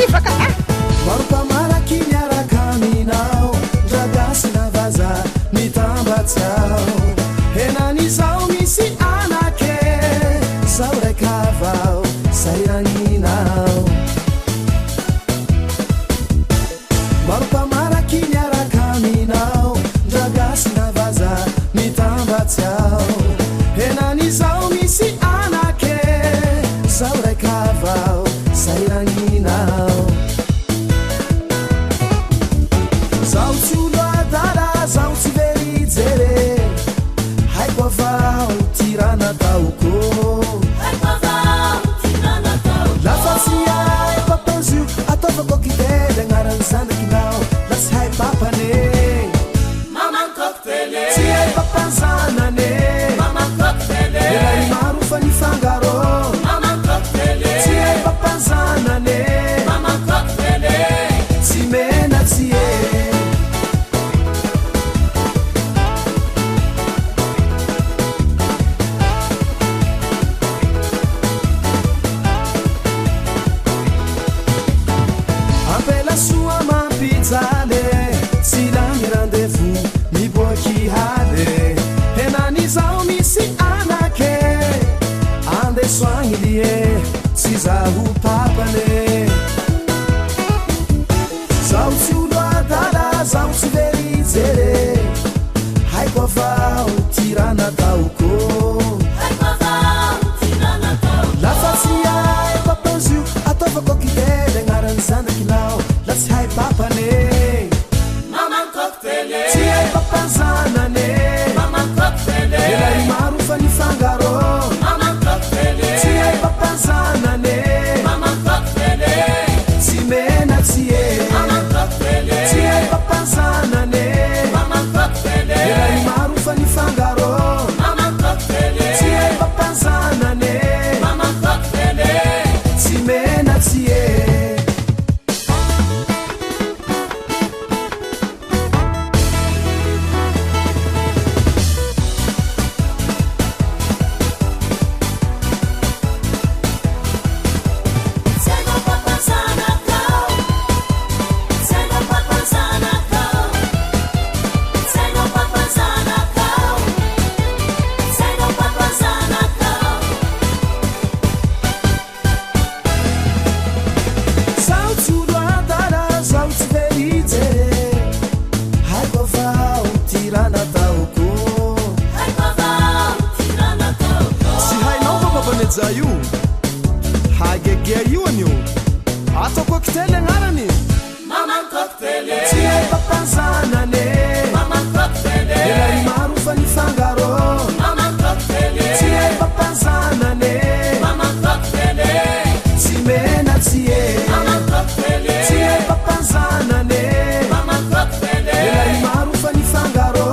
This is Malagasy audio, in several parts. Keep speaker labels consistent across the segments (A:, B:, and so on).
A: maropamaraky miaraka aminao dragasina vaza mitambatsao henan'izao misy anake sao raikavao sairanginao maropamaraky miaraka aminao dragasina vaza mitambatsao henan'izao misy anake sao raikavao sairanginao zao tsy olo adala zao tsy verijere haiko avao tirana taoko lafa tsy hay papazio ataovako kitely agnaran'ny zanakinao la tsy hay papane tsy hay papanzanane elay maro fa nifangaro tsy hay papanzanane tsy mena tsy e ampela soa mampijale tsy lany rendez-vous miboaky hale henan'izao misy anake andesoagny lie tsy zaho papane zao tsy olo adala zao tsy verijere haiko avao tirana taoko lafa tsy hay papazio ataovako kitely agnaran'ny zanakinao la tsy hay papane tsy hay papanzanane elay maro fa nifangaro tsy hay papanzanane tsy mena tsy e tsy hay papanzanane elay maro fa nifangaro tsy hay papanzanane tsy mena tsy e io hagegea ioany io ataoko kitely agnarany tsy hay papanzanane elay maro fa nifangaro tsy hay papanzanane tsy mena tsy e tsy hay papanzanane elay maro fa nifangaro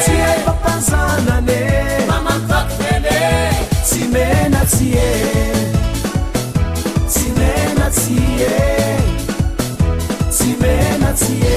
A: tsy hay papanzanane tsy mena tsy e tsy mena tsy e tsy mena tsy e